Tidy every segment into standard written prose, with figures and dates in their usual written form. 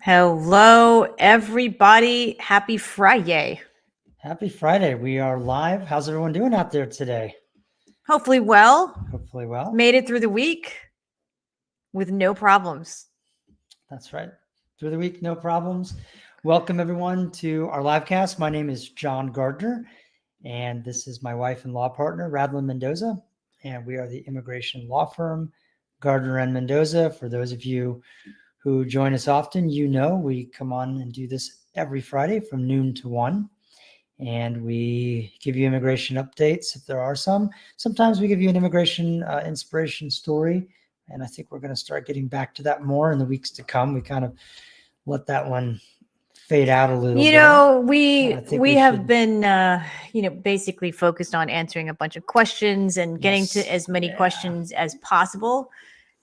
Hello, everybody. Happy Friday. Happy Friday. We are live. How's everyone doing out there today? Hopefully well. Hopefully well. Made it through the week with no problems. That's right. Through the week, no problems. Welcome everyone to our live cast. My name is John Gardner, and this is my wife and law partner, Radlyn Mendoza, and we are the immigration law firm, Gardner and Mendoza. For those of you who join us often, you know we come on and do this every Friday from noon to 1. And we give you immigration updates if there are some. Sometimes we give you an immigration inspiration story, and I think we're going to start getting back to that more in the weeks to come. We kind of let that one fade out a little bit. We have been basically focused on answering a bunch of questions and getting to as many questions as possible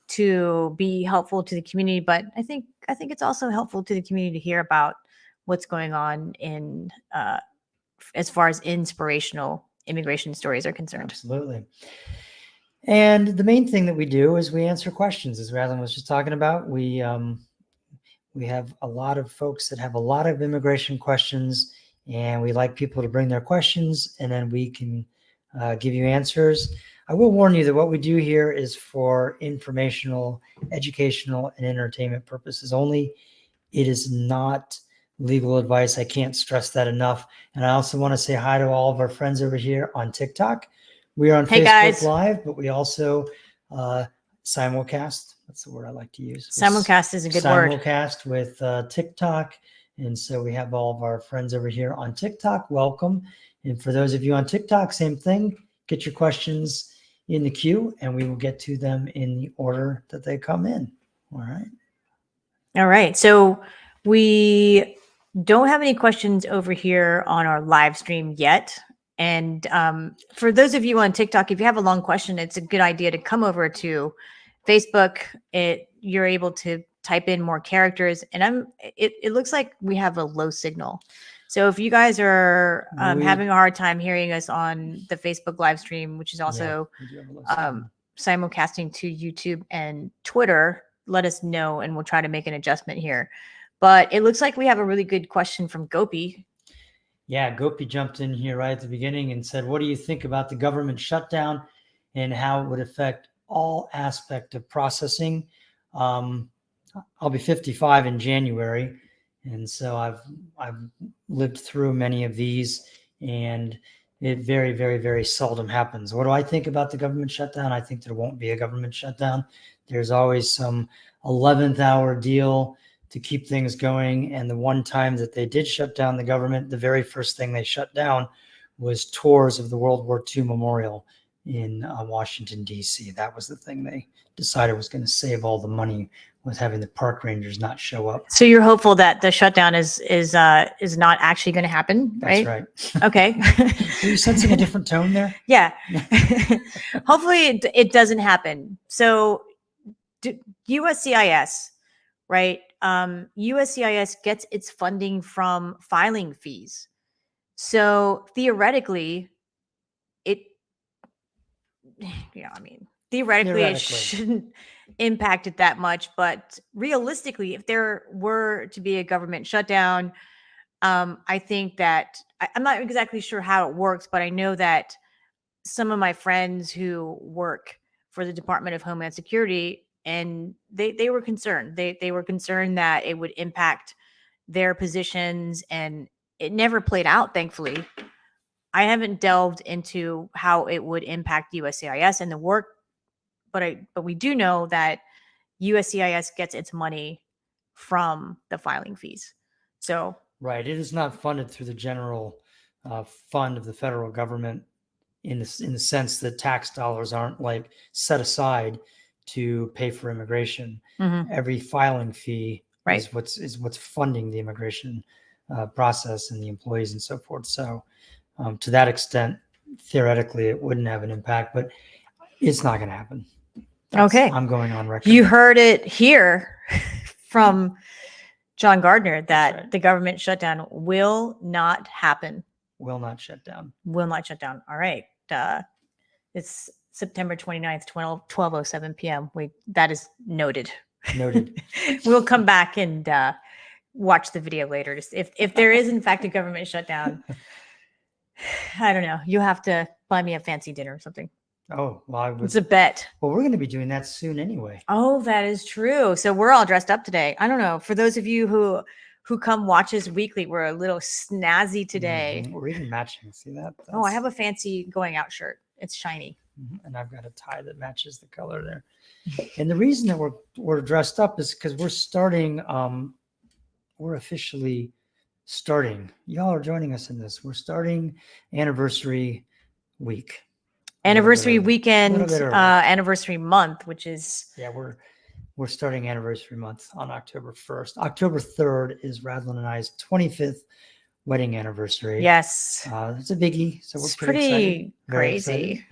to be helpful to the community. But I think it's also helpful to the community to hear about what's going on in as far as inspirational immigration stories are concerned. Absolutely. And the main thing that we do is we answer questions, as Radlyn was just talking about. We have a lot of folks that have a lot of immigration questions, and we like people to bring their questions, and then we can give you answers. I will warn you that what we do here is for informational, educational, and entertainment purposes only. It is not legal advice. I can't stress that enough. And I also want to say hi to all of our friends over here on TikTok. We are on Facebook guys. Live, but we also simulcast. That's the word I like to use. Simulcast is a good word. Simulcast with TikTok. And so we have all of our friends over here on TikTok. Welcome. And for those of you on TikTok, same thing. Get your questions in the queue, and we will get to them in the order that they come in. All right. All right. So we don't have any questions over here on our live stream yet. And for those of you on TikTok, if you have a long question, it's a good idea to come over to Facebook. You're able to type in more characters, and it looks like we have a low signal. So if you guys are having a hard time hearing us on the Facebook live stream, which is also simulcasting to YouTube and Twitter, let us know and we'll try to make an adjustment here. But it looks like we have a really good question from Gopi. Yeah, Gopi jumped in here right at the beginning and said, what do you think about the government shutdown and how it would affect all aspect of processing? I'll be 55 in January, and so I've lived through many of these, and it very, very, very seldom happens. What do I think about the government shutdown? I think there won't be a government shutdown. There's always some 11th hour deal to keep things going. And the one time that they did shut down the government, the very first thing they shut down was tours of the World War II Memorial in Washington, D.C. That was the thing they decided was going to save all the money, was having the park rangers not show up. So you're hopeful that the shutdown is not actually going to happen, right? That's right. Okay. Are you sensing a different tone there? Yeah. Hopefully it doesn't happen. So USCIS, right? USCIS gets its funding from filing fees. So theoretically, theoretically it shouldn't impact it that much. But realistically, if there were to be a government shutdown, I think that I'm not exactly sure how it works, but I know that some of my friends who work for the Department of Homeland Security, and they were concerned. They were concerned that it would impact their positions, and it never played out, thankfully. I haven't delved into how it would impact USCIS and the work, but we do know that USCIS gets its money from the filing fees. So right, it is not funded through the general fund of the federal government in the sense that tax dollars aren't like set aside to pay for immigration. Mm-hmm. Every filing fee is what's funding the immigration process and the employees and so forth. So to that extent, theoretically, it wouldn't have an impact, but it's not going to happen. Okay. I'm going on record. You heard it here from John Gardner that the government shutdown will not happen. Will not shut down. Will not shut down. All right. It's September 29th, 12:07 p.m. That is noted. Noted. We'll come back and watch the video later. Just if there is in fact a government shutdown, I don't know. You have to buy me a fancy dinner or something. Oh, well, I would. It's a bet. Well, we're going to be doing that soon anyway. Oh, that is true. So we're all dressed up today. I don't know. For those of you who come watch us weekly, we're a little snazzy today. We're even matching. See that? Oh, I have a fancy going out shirt. It's shiny. And I've got a tie that matches the color there. And the reason that we're dressed up is because we're starting. We're officially starting. Y'all are joining us in this. We're starting anniversary week. Anniversary weekend, anniversary month, which is we're starting anniversary month on October 1st. October 3rd is Radlyn and I's 25th wedding anniversary. Yes, it's a biggie. So we're it's pretty crazy.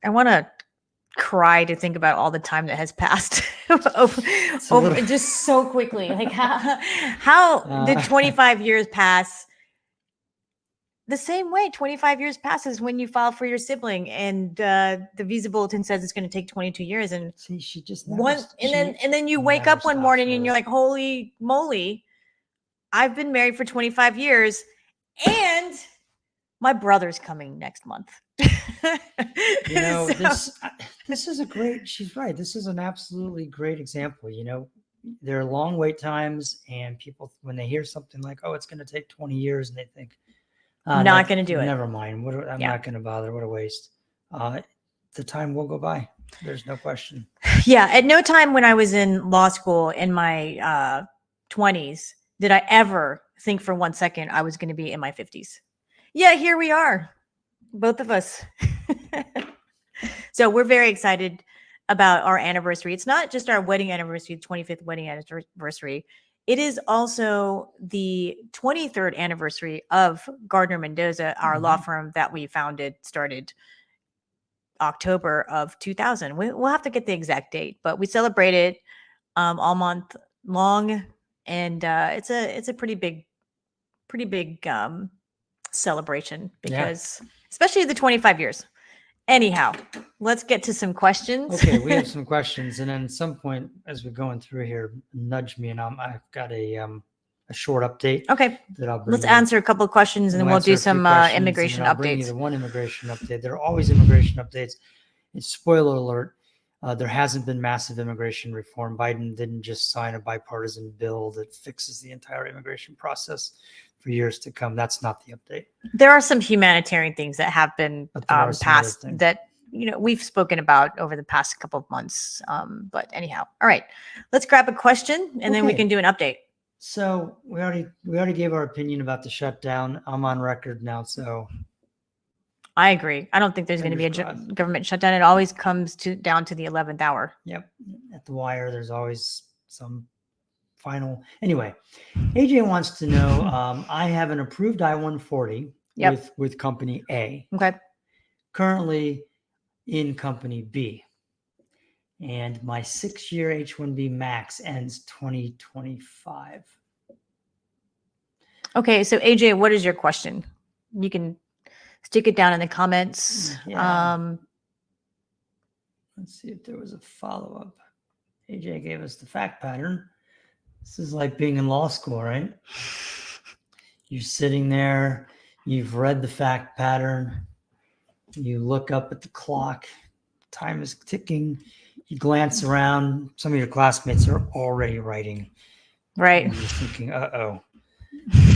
I want to cry to think about all the time that has passed over just so quickly. Like how did 25 years pass? The same way 25 years passes when you file for your sibling, and the visa bulletin says it's going to take 22 years. And see, she just and then you wake up one morning and you're like, holy moly, I've been married for 25 years, and my brother's coming next month. You know, this is a great. She's right. This is an absolutely great example. You know, there are long wait times, and people, when they hear something like, "Oh, it's going to take 20 years," and they think, not going to do it. Never mind. I'm not going to bother. What a waste. The time will go by. There's no question. Yeah. At no time when I was in law school in my 20s did I ever think for 1 second I was going to be in my 50s. Yeah, here we are, both of us. So we're very excited about our anniversary. It's not just our wedding anniversary, 25th wedding anniversary. It is also the 23rd anniversary of Gardner Mendoza, our law firm that we started October of 2000. We'll have to get the exact date, but we celebrate it all month long, and it's a pretty big celebration because especially the 25 years. Anyhow, let's get to some questions. Okay, we have some questions, and then at some point as we're going through here, nudge me, and I've got a short update. Okay, that I'll bring. Let's answer a couple of questions, and then we'll do some immigration I'll bring you updates. the one immigration update. There are always immigration updates. It's spoiler alert. There hasn't been massive immigration reform. Biden didn't just sign a bipartisan bill that fixes the entire immigration process for years to come. That's not the update. There are some humanitarian things that have been passed that we've spoken about over the past couple of months. But anyhow, all right, let's grab a question and then we can do an update. So we already gave our opinion about the shutdown. I'm on record now, so I agree. I don't think there's going to be a government shutdown. It always comes down to the 11th hour. Yep, at the wire, there's always some final. Anyway, AJ wants to know, I have an approved I-140 with company A. Okay. Currently in company B. And my 6-year H-1B max ends 2025. Okay, so AJ, what is your question? You can stick it down in the comments. Yeah. Let's see if there was a follow-up. AJ gave us the fact pattern. This is like being in law school, right? You're sitting there, you've read the fact pattern, you look up at the clock, time is ticking, you glance around, some of your classmates are already writing. Right. And you're thinking, uh-oh.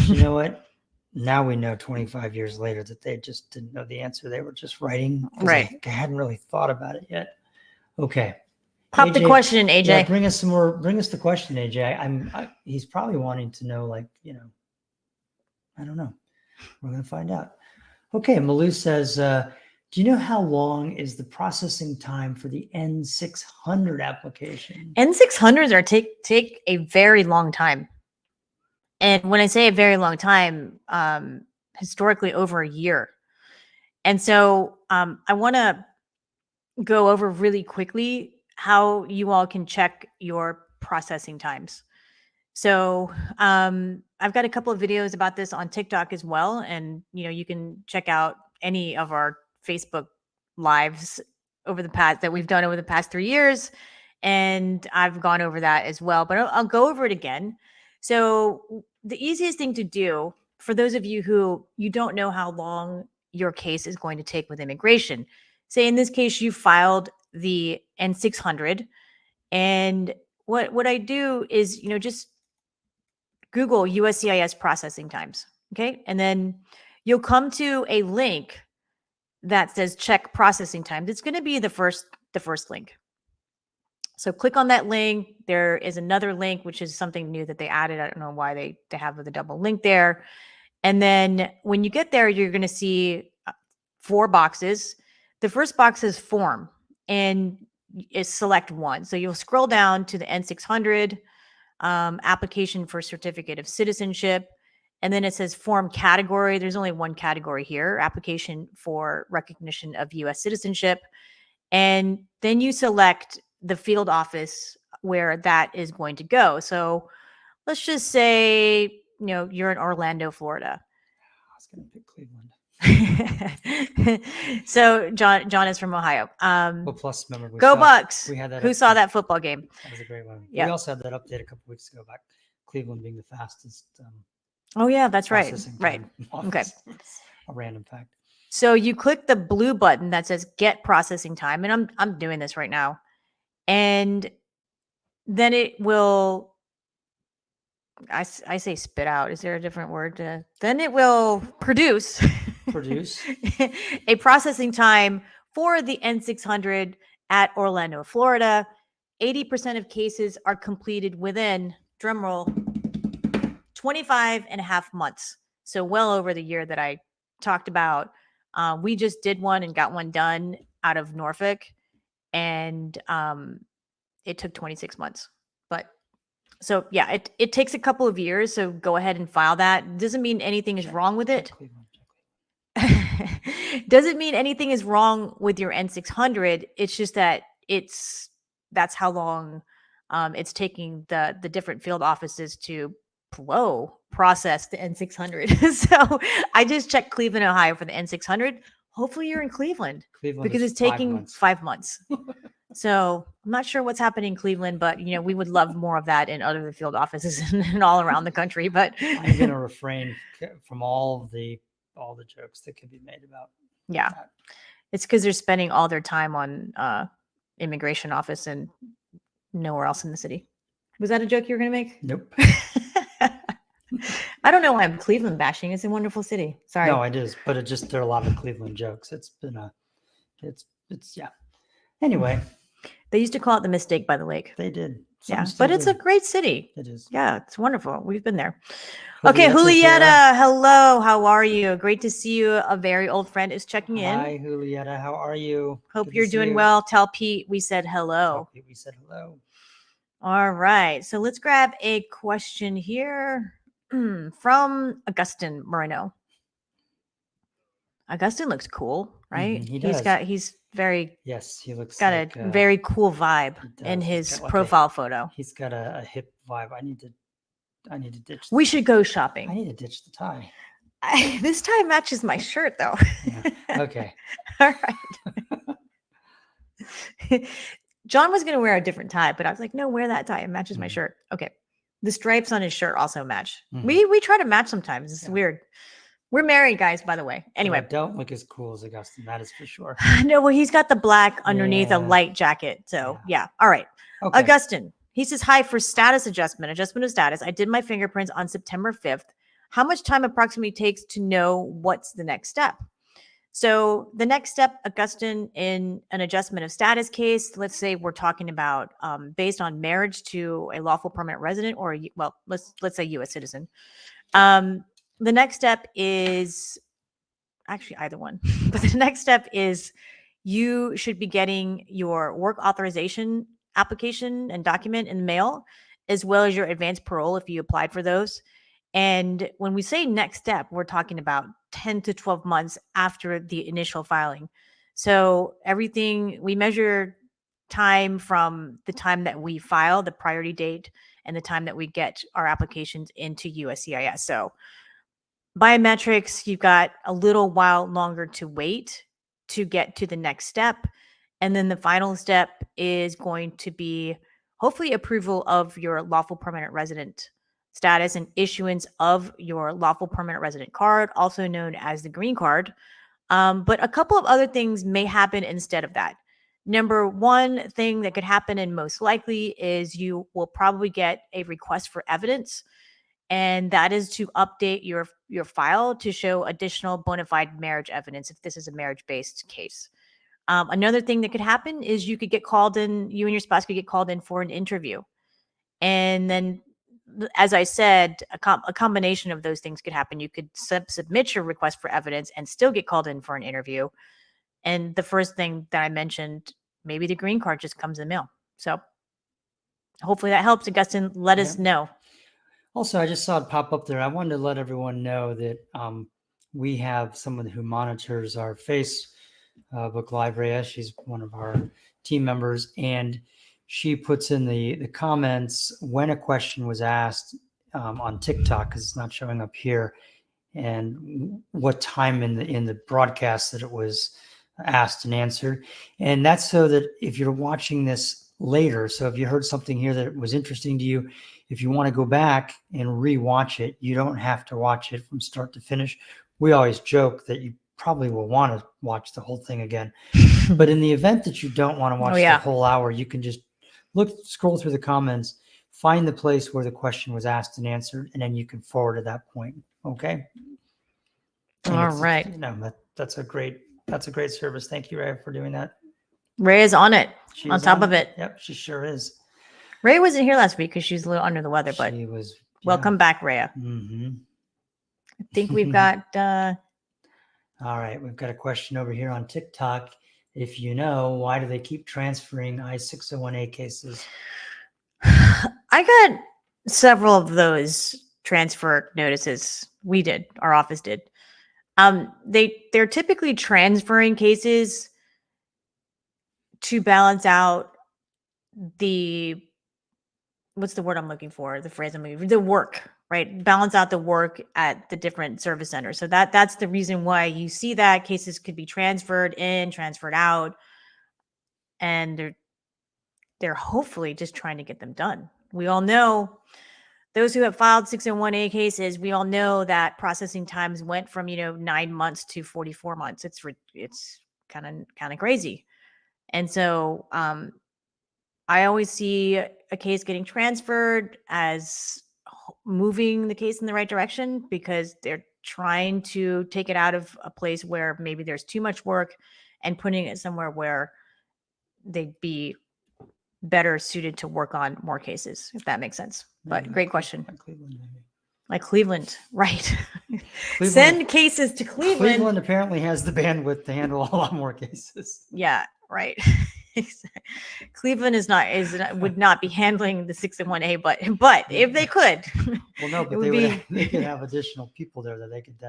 You know what? Now we know 25 years later that they just didn't know the answer. They were just writing. Right. They hadn't really thought about it yet. Okay. Pop the question, AJ. Yeah, bring us the question, AJ. He's probably wanting to know, I don't know. We're going to find out. Okay. Malou says, do you know how long is the processing time for the N600 application? N600s take a very long time. And when I say a very long time, historically over a year. And so I want to go over really quickly how you all can check your processing times. So I've got a couple of videos about this on TikTok as well. And, you can check out any of our Facebook lives that we've done over the past 3 years. And I've gone over that as well, but I'll go over it again. So the easiest thing to do for those of you who you don't know how long your case is going to take with immigration, say in this case you filed the N600, and what I do is, just Google USCIS processing times, okay? And then you'll come to a link that says check processing times. It's going to be the first link. So click on that link. There is another link, which is something new that they added. I don't know why they have the double link there. And then when you get there, you're going to see 4 boxes. The first box is form, and is select one. So you'll scroll down to the N600 application for certificate of citizenship. And then it says form category. There's only one category here, application for recognition of US citizenship. And then you select the field office where that is going to go. So let's just say, you're in Orlando, Florida. I was going to pick Cleveland. So John is from Ohio. Well, plus remember, go Bucks. We had that. Who saw that football game? That was a great one. Yeah. We also had that update a couple weeks ago about Cleveland being the fastest. Oh yeah, that's right. Right. Okay. A random fact. So you click the blue button that says get processing time, and I'm doing this right now. And then it will, I say spit out. Is there a different word? Then it will produce a processing time for the N600 at Orlando, Florida. 80% of cases are completed within, drumroll, 25 and a half months. So well over the year that I talked about. We just did one and got one done out of Norfolk, and it took 26 months. But so yeah, it takes a couple of years. So go ahead and file that. Doesn't mean anything is wrong with it. Doesn't mean anything is wrong with your N600. It's just that that's how long it's taking the different field offices to process the N600. So I just checked Cleveland, Ohio for the N600. Hopefully you're in Cleveland because it's taking 5 months. So I'm not sure what's happening in Cleveland, but we would love more of that in other field offices and all around the country. But I'm going to refrain from all the jokes that could be made about. Yeah, that. It's because they're spending all their time on immigration office and nowhere else in the city. Was that a joke you were going to make? Nope. I don't know why I'm Cleveland bashing. It's a wonderful city. Sorry. No, it is, but there are a lot of Cleveland jokes. It's yeah. Anyway, they used to call it the Mistake by the Lake. They did. But it's a great city. It is. Yeah, it's wonderful. We've been there. Okay, Julieta, hello. How are you? Great to see you. A very old friend is checking in. Hi, Julieta. How are you? Hope you're doing well. Tell Pete we said hello. Tell Pete we said hello. All right. So let's grab a question here from Augustin Moreno. Augustin looks cool, right? He does. He's very, yes, he looks got like a very cool vibe in his profile photo. He's got a hip vibe. I need to ditch. We should go shopping. I need to ditch the tie. This tie matches my shirt though. Yeah. Okay. All right. John was going to wear a different tie, but I was like, no, wear that tie. It matches my shirt. Okay. The stripes on his shirt also match. We try to match sometimes. It's weird. We're married, guys, by the way. Anyway. I don't look as cool as Augustin. That is for sure. No, well, he's got the black underneath a light jacket. So, yeah. All right. Okay. Augustin, he says, hi, for status adjustment of status. I did my fingerprints on September 5th. How much time approximately takes to know what's the next step? So the next step, Augustin, in an adjustment of status case, let's say we're talking about based on marriage to a lawful permanent resident, or let's say U.S. citizen. The next step is actually either one, but the next step is you should be getting your work authorization application and document in the mail, as well as your advanced parole if you applied for those. And when we say next step, we're talking about 10 to 12 months after the initial filing. So everything, we measure time from the time that we file, the priority date, and the time that we get our applications into USCIS. So biometrics, you've got a little while longer to wait to get to the next step. And then the final step is going to be hopefully approval of your lawful permanent resident status and issuance of your lawful permanent resident card, also known as the green card. But a couple of other things may happen instead of that. Number one thing that could happen, and most likely, is you will probably get a request for evidence, and that is to update your file to show additional bona fide marriage evidence if this is a marriage-based case. Another thing that could happen is you and your spouse could get called in for an interview. And then, as I said, a combination of those things could happen. You could submit your request for evidence and still get called in for an interview. And the first thing that I mentioned, maybe the green card just comes in the mail. So hopefully that helps. Augustine, let us know. Also, I just saw it pop up there. I wanted to let everyone know that we have someone who monitors our Facebook Live, Rhea. She's one of our team members, and she puts in the comments when a question was asked on TikTok, because it's not showing up here, and what time in the broadcast that it was asked and answered. And that's so that if you're watching this later, so if you heard something here that was interesting to you, if you want to go back and re-watch it, you don't have to watch it from start to finish. We always joke that you probably will want to watch the whole thing again. But in the event that you don't want to watch the whole hour, you can just scroll through the comments, find the place where the question was asked and answered, and then you can forward at that point. Okay. All right. That's a great service. Thank you, Ray, for doing that. Ray is on it. She's on top of it. Yep, she sure is. Ray wasn't here last week because she's a little under the weather, but welcome back, Rhea. Mm-hmm. I think we've got. All right, we've got a question over here on TikTok. If you know, why do they keep transferring I-601A cases? I got several of those transfer notices. We did. Our office did. They're typically transferring cases to balance out what's the word I'm looking for? The phrase I'm looking for, the work, right? Balance out the work at the different service centers. So that's the reason why you see that cases could be transferred in, transferred out, and they're hopefully just trying to get them done. We all know, those who have filed 601A cases, we all know that processing times went from 9 months to 44 months. It's kind of crazy, and so I always see a case getting transferred as moving the case in the right direction, because they're trying to take it out of a place where maybe there's too much work and putting it somewhere where they'd be better suited to work on more cases, if that makes sense. But great question. Like Cleveland, right? Send cases to Cleveland. Cleveland apparently has the bandwidth to handle a lot more cases. Yeah, right. Cleveland would not be handling the 601A, but if they could, well, no, but they could have additional people there that they could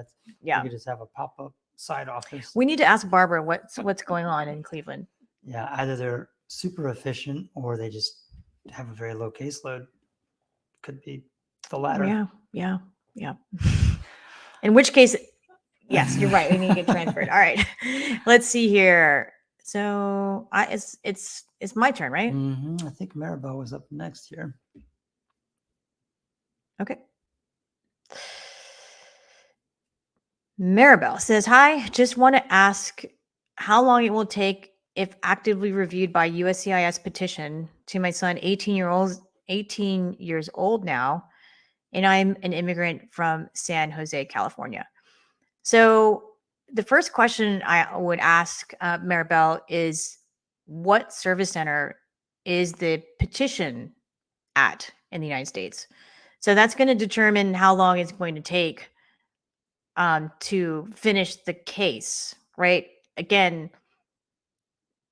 just have a pop-up side office. We need to ask Barbara what's going on in Cleveland. Yeah, either they're super efficient or they just have a very low caseload. Could be the latter. Yeah. In which case, yes, you're right. We need to get transferred. All right, let's see here. So it's my turn, right? Mm-hmm. I think Maribel was up next here. Okay. Maribel says, "Hi, just want to ask how long it will take if actively reviewed by USCIS petition to my son, 18 years old now, and I'm an immigrant from San Jose, California." So the first question I would ask Maribel is, what service center is the petition at in the United States? So that's going to determine how long it's going to take to finish the case, right? Again,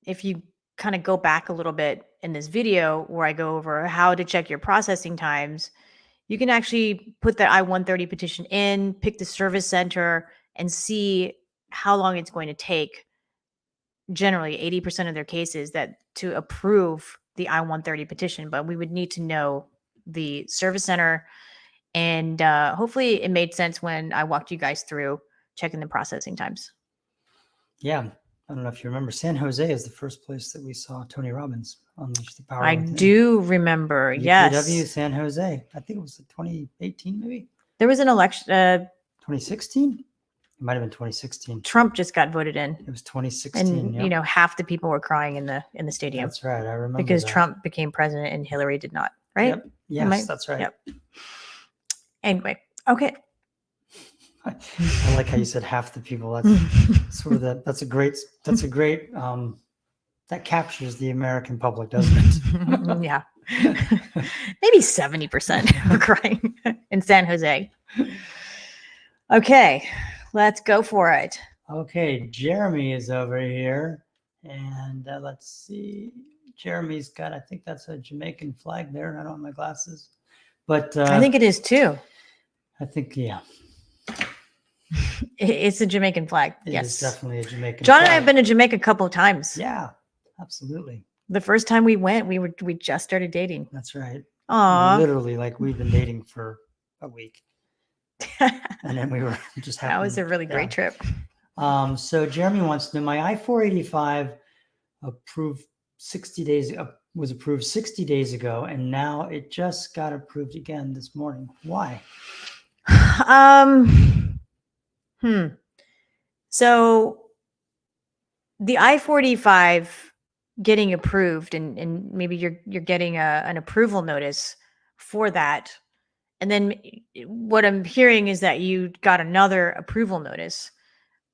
if you kind of go back a little bit in this video where I go over how to check your processing times, you can actually put the I-130 petition in, pick the service center, and see how long it's going to take, generally 80% of their cases, to approve the I-130 petition. But we would need to know the service center, and hopefully it made sense when I walked you guys through checking the processing times. Yeah, I don't know if you remember, San Jose is the first place that we saw Tony Robbins. Unleash the Power I Within. do remember. UPW Yes. San Jose. I think it was 2018, maybe There was an election. 2016. It might have been 2016. Trump just got voted in. It was 2016. And Yep. half the people were crying in the stadium. That's right. I remember because that. Trump became president and Hillary did not. Right? Yep. Yes, that's right. Yep. Anyway, okay. I like how you said half the people. That's sort of that. That's a great. That captures the American public, doesn't it? Yeah. Maybe 70% were crying in San Jose. Okay, let's go for it. Okay, Jeremy is over here, and let's see. Jeremy's got. I think that's a Jamaican flag there. I don't have my glasses, but I think it is too. I think yeah. It's a Jamaican flag. It yes, is definitely a Jamaican. John and flag. I have been to Jamaica a couple of times. Yeah, absolutely. The first time we went, we just started dating. That's right. Aw. Literally, like we've been dating for a week, and then we were just. That was a really great trip. So Jeremy wants to know, my I-485 approved 60 days was approved 60 days ago, and now it just got approved again this morning. Why? So the I-45 getting approved, and maybe you're getting an approval notice for that, and then what I'm hearing is that you got another approval notice.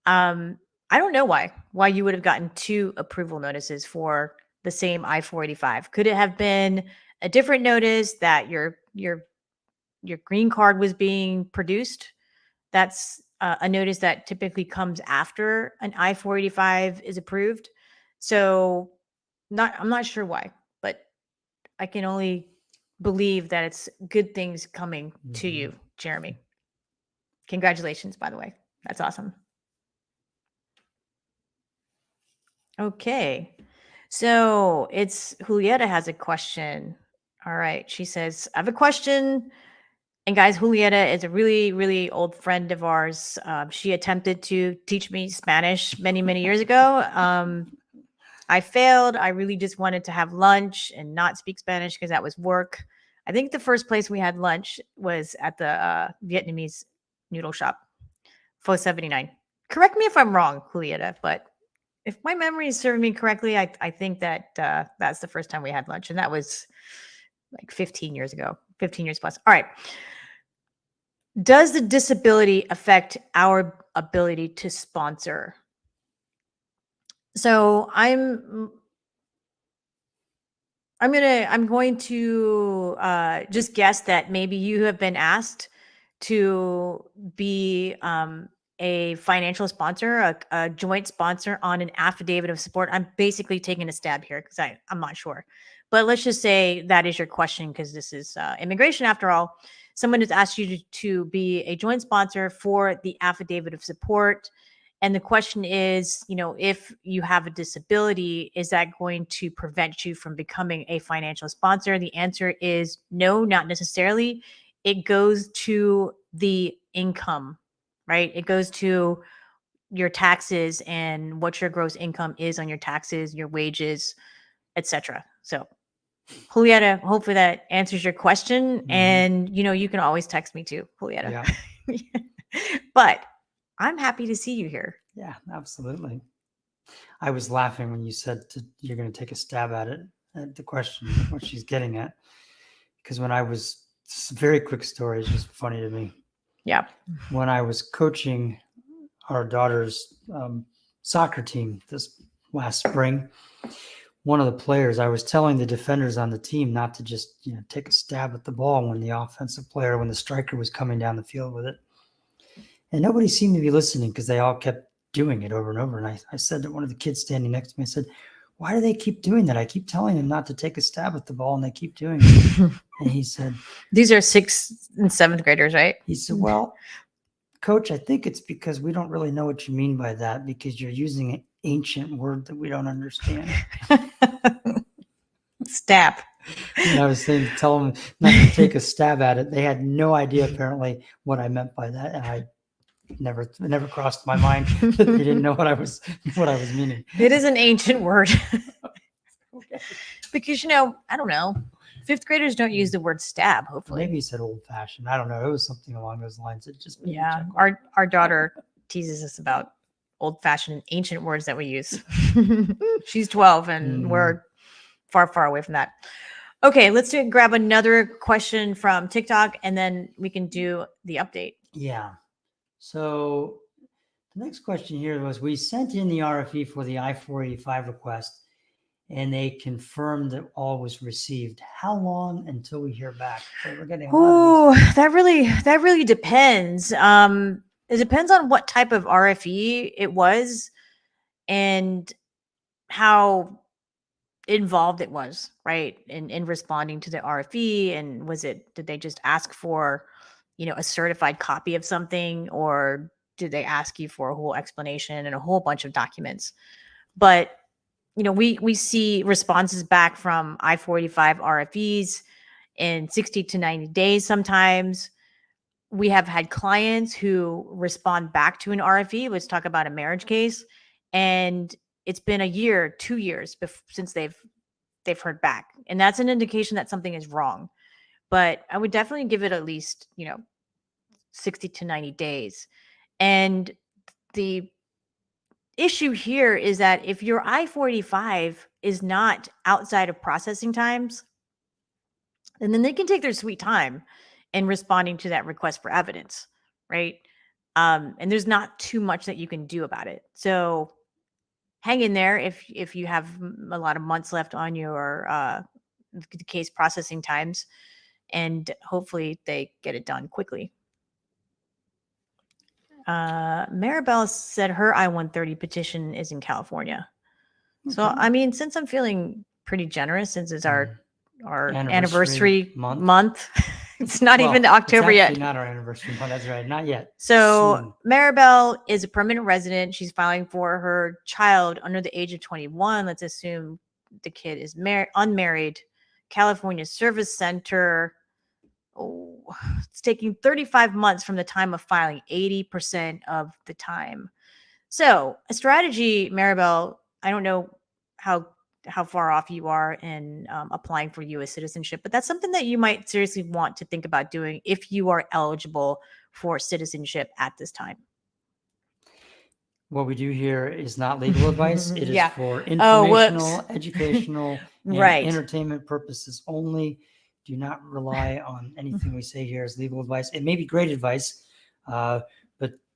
I don't know why you would have gotten two approval notices for the same I-485. Could it have been a different notice that your green card was being produced? That's a notice that typically comes after an I-485 is approved. So I'm not sure why, but I can only believe that it's good things coming to you, Jeremy. Congratulations, by the way. That's awesome. Okay. So it's Julieta has a question. All right. She says, I have a question. And guys, Julieta is a really, really old friend of ours. She attempted to teach me Spanish many, many years ago. I failed. I really just wanted to have lunch and not speak Spanish because that was work. I think the first place we had lunch was at the Vietnamese noodle shop, Pho 79. Correct me if I'm wrong, Julieta, but if my memory is serving me correctly, I think that that's the first time we had lunch. And that was like 15 years ago, 15 years plus. All right. Does the disability affect our ability to sponsor? So I'm going to just guess that maybe you have been asked to be a financial sponsor, a joint sponsor on an affidavit of support. I'm basically taking a stab here because I'm not sure. But let's just say that is your question because this is immigration after all. Someone has asked you to be a joint sponsor for the affidavit of support. And the question is, if you have a disability, is that going to prevent you from becoming a financial sponsor? The answer is no, not necessarily. It goes to the income, right? It goes to your taxes and what your gross income is on your taxes, your wages, etc. So, Julieta, hopefully that answers your question. Mm-hmm. And, you can always text me too, Julieta. Yeah. But I'm happy to see you here. Yeah, absolutely. I was laughing when you said you're going to take a stab at it, at the question, what she's getting at. Because when I was, very quick story, it's just funny to me. Yeah. When I was coaching our daughter's soccer team this last spring, one of the players, I was telling the defenders on the team not to just take a stab at the ball when the offensive player, when the striker was coming down the field with it. And nobody seemed to be listening because they all kept doing it over and over. And I said to one of the kids standing next to me, I said, why do they keep doing that? I keep telling them not to take a stab at the ball and they keep doing it. And he said, these are 6th and 7th graders, right? He said, well, Coach, I think it's because we don't really know what you mean by that because you're using an ancient word that we don't understand. Stab. And I was saying, tell them not to take a stab at it. They had no idea apparently what I meant by that. And I never crossed my mind that they didn't know what I was meaning. It is an ancient word. Okay. Because, I don't know. Fifth graders don't use the word stab, hopefully. Maybe he said old fashioned. I don't know. It was something along those lines. It just made me Yeah. chuckle. Our daughter teases us about old fashioned ancient words that we use. She's 12 and we're far, far away from that. Okay, let's grab another question from TikTok and then we can do the update. Yeah. So the next question here was, we sent in the RFE for the I-485 request and they confirmed that all was received. How long until we hear back? So we're getting a lot of these. that really depends. It depends on what type of RFE it was and how involved it was, right? In responding to the RFE, and did they just ask for, a certified copy of something, or did they ask you for a whole explanation and a whole bunch of documents? But we see responses back from I-485 RFEs in 60 to 90 days sometimes. We have had clients who respond back to an RFE. Let's talk about a marriage case, and it's been a year, 2 years since they've heard back, and that's an indication that something is wrong. But I would definitely give it at least 60 to 90 days. And the issue here is that if your I-485 is not outside of processing times, and then they can take their sweet time in responding to that request for evidence, right? And there's not too much that you can do about it. So hang in there if you have a lot of months left on your case processing times, and hopefully they get it done quickly. Maribel said her I-130 petition is in California. Okay. So, I mean, since I'm feeling pretty generous, since it's our anniversary month, it's not even October it's yet. Not our anniversary month. That's right. Not yet. So soon. Maribel is a permanent resident. She's filing for her child under the age of 21. Let's assume the kid is unmarried. California Service Center. Oh, it's taking 35 months from the time of filing, 80% of the time. So a strategy, Maribel, I don't know how far off you are in applying for U.S. citizenship, but that's something that you might seriously want to think about doing if you are eligible for citizenship at this time. What we do here is not legal advice. It is for informational, educational, and entertainment purposes only. Do not rely on anything we say here as legal advice. It may be great advice, but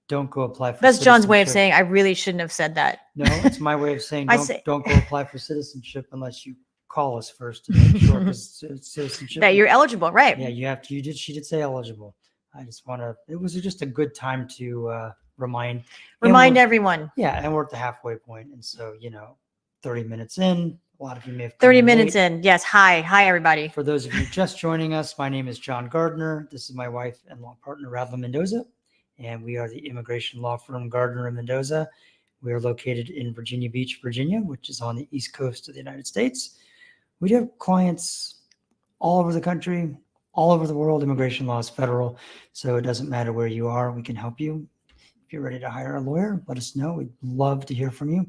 don't go apply for That's John's way of saying I really shouldn't have said that. No, it's my way of saying don't go apply for citizenship unless you call us first to make sure, because citizenship that you're eligible, right? Yeah, you have to. She did say eligible. I just want to. It was just a good time to remind everyone. Yeah, and we're at the halfway point, and so 30 minutes in. A lot of you may have 30 minutes in. Yes. Hi, everybody. For those of you just joining us, my name is John Gardner. This is my wife and law partner, Radlyn Mendoza, and we are the immigration law firm Gardner and Mendoza. We are located in Virginia Beach, Virginia, which is on the east coast of the United States. We do have clients all over the country, all over the world. Immigration law is federal, so it doesn't matter where you are. We can help you. If you're ready to hire a lawyer, let us know. We'd love to hear from you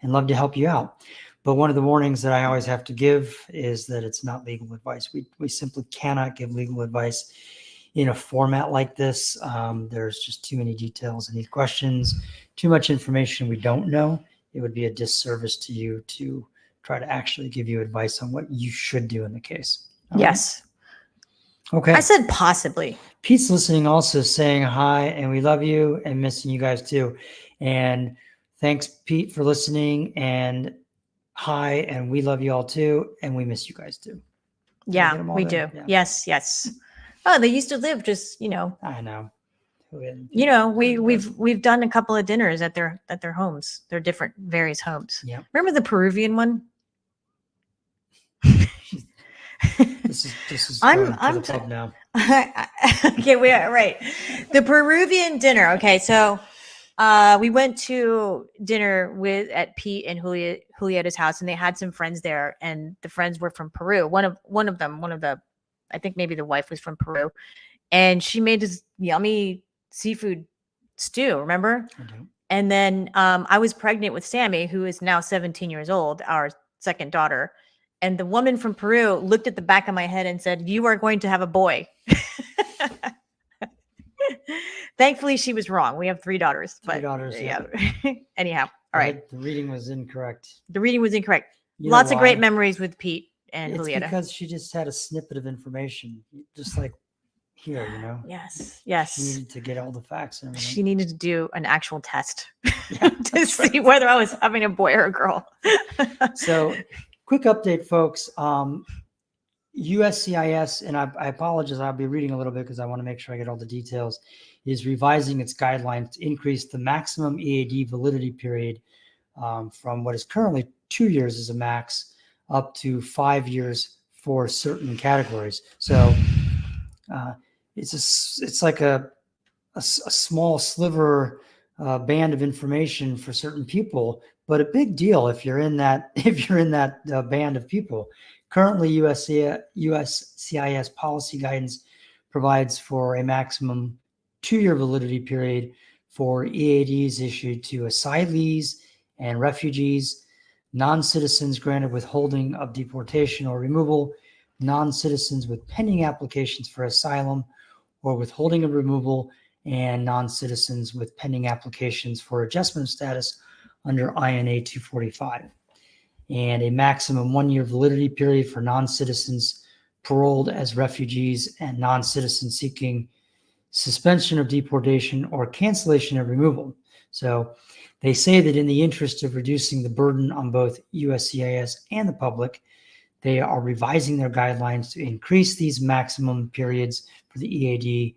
and love to help you out. But one of the warnings that I always have to give is that it's not legal advice. We simply cannot give legal advice in a format like this. There's just too many details in these questions, too much information we don't know. It would be a disservice to you to try to actually give you advice on what you should do in the case. All yes. Right? Okay. I said possibly. Pete's listening, also saying hi, and we love you and missing you guys too. And thanks, Pete, for listening, and hi, and we love you all too, and we miss you guys too. Yeah, we do. Yeah. Yes. Oh, they used to live just, I know. We've done a couple of dinners at their homes, their different various homes. Yeah. Remember the Peruvian one? This is I'm to the pub now. Okay, we are right. The Peruvian dinner. Okay, so we went to dinner at Pete and Julieta's house, and they had some friends there, and the friends were from Peru. One of them, I think maybe the wife was from Peru, and she made this yummy seafood stew. Remember? I do. And then I was pregnant with Sammy, who is now 17 years old, our second daughter, And the woman from Peru looked at the back of my head and said, "You are going to have a boy." Thankfully, she was wrong. We have 3 daughters. Three daughters, yeah. Anyhow, all right. The reading was incorrect. The reading was incorrect. You know Lots of great why? memories with Pete and It's Julieta. because she just had a snippet of information, just like here, Yes. She needed to get all the facts and everything. She needed to do an actual test Yeah, to see whether I was having a boy or a girl. So, quick update, folks. USCIS, and I apologize, I'll be reading a little bit because I want to make sure I get all the details, is revising its guidelines to increase the maximum EAD validity period from what is currently 2 years as a max up to 5 years for certain categories. So it's like a small sliver band of information for certain people, but a big deal if you're in that band of people. Currently, USCIS policy guidance provides for a maximum 2-year validity period for EADs issued to asylees and refugees, non-citizens granted withholding of deportation or removal, non-citizens with pending applications for asylum or withholding of removal, and non-citizens with pending applications for adjustment of status under INA 245. And a maximum 1-year validity period for non-citizens paroled as refugees and non-citizens seeking suspension of deportation or cancellation of removal. So they say that in the interest of reducing the burden on both USCIS and the public, they are revising their guidelines to increase these maximum periods for the EAD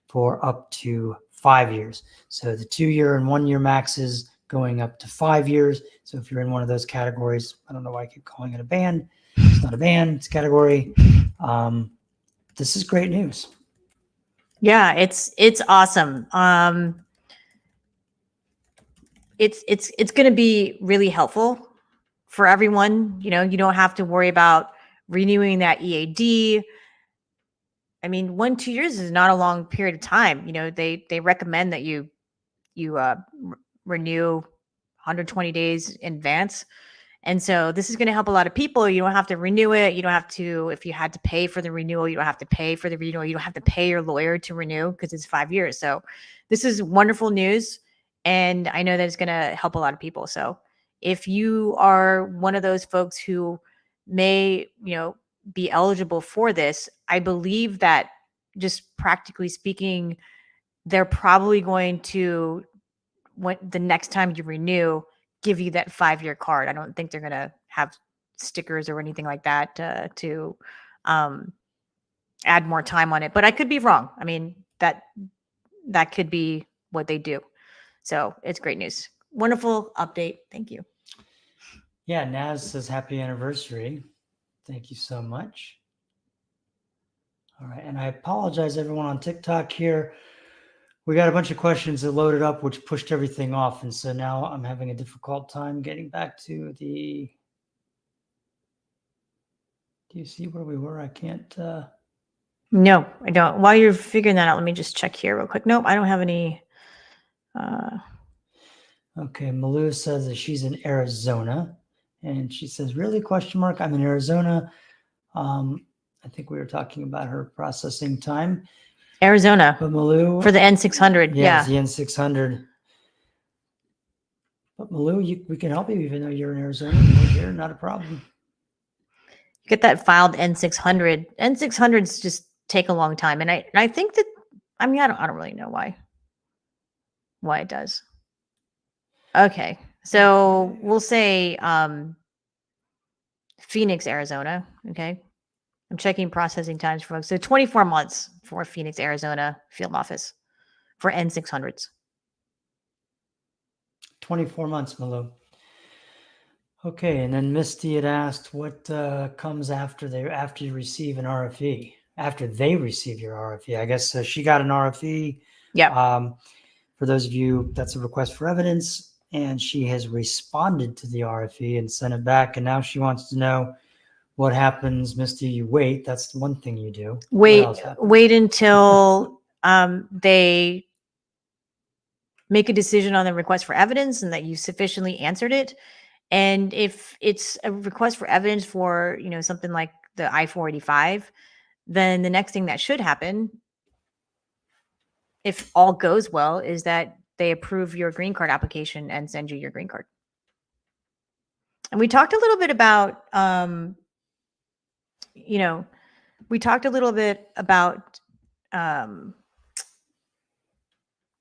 for up to 5 years. So the 2-year and 1-year maxes going up to 5 years. So if you're in one of those categories, I don't know why I keep calling it a ban. It's not a ban, it's a category. This is great news. Yeah, it's awesome. It's going to be really helpful for everyone. You don't have to worry about renewing that EAD. I mean, 1-2 years is not a long period of time. They recommend that you renew 120 days in advance. And so this is going to help a lot of people. You don't have to renew it. You don't have to, if you had to pay for the renewal, you don't have to pay for the renewal. You don't have to pay your lawyer to renew because it's 5 years. So this is wonderful news. And I know that it's going to help a lot of people. So if you are one of those folks who may, be eligible for this, I believe that just practically speaking, they're probably going to, when the next time you renew, give you that 5-year card. I don't think they're going to have stickers or anything like that to add more time on it, but I could be wrong. I mean, that could be what they do. So it's great news. Wonderful update. Thank you. Yeah, Naz says happy anniversary. Thank you so much. All right, and I apologize everyone on TikTok here. We got a bunch of questions that loaded up, which pushed everything off. And so now I'm having a difficult time getting back to the, do you see where we were? I can't. No, I don't. While you're figuring that out, let me just check here real quick. Nope, I don't have any. Okay, Malou says that she's in Arizona. And she says, really, question mark? I'm in Arizona. I think we were talking about her processing time. Arizona. But Malou, for the N600. Yeah. The N600. But Malou, we can help you even though you're in Arizona. You're here, not a problem. Get that filed N600. N600s just take a long time. And I think that, I mean, I don't really know why it does. Okay. So we'll say Phoenix, Arizona. Okay. I'm checking processing times for folks. So 24 months for Phoenix, Arizona field office for N600s. 24 months, Malou. Okay, and then Misty had asked what comes after you receive an RFE, after they receive your RFE. I guess she got an RFE. Yeah. For those of you, that's a request for evidence, and she has responded to the RFE and sent it back, and now she wants to know what happens. Misty, you wait. That's the one thing you do. Wait until they make a decision on the request for evidence and that you sufficiently answered it. And if it's a request for evidence for, something like the I-485, then the next thing that should happen, if all goes well, is that they approve your green card application and send you your green card. And we talked a little bit about,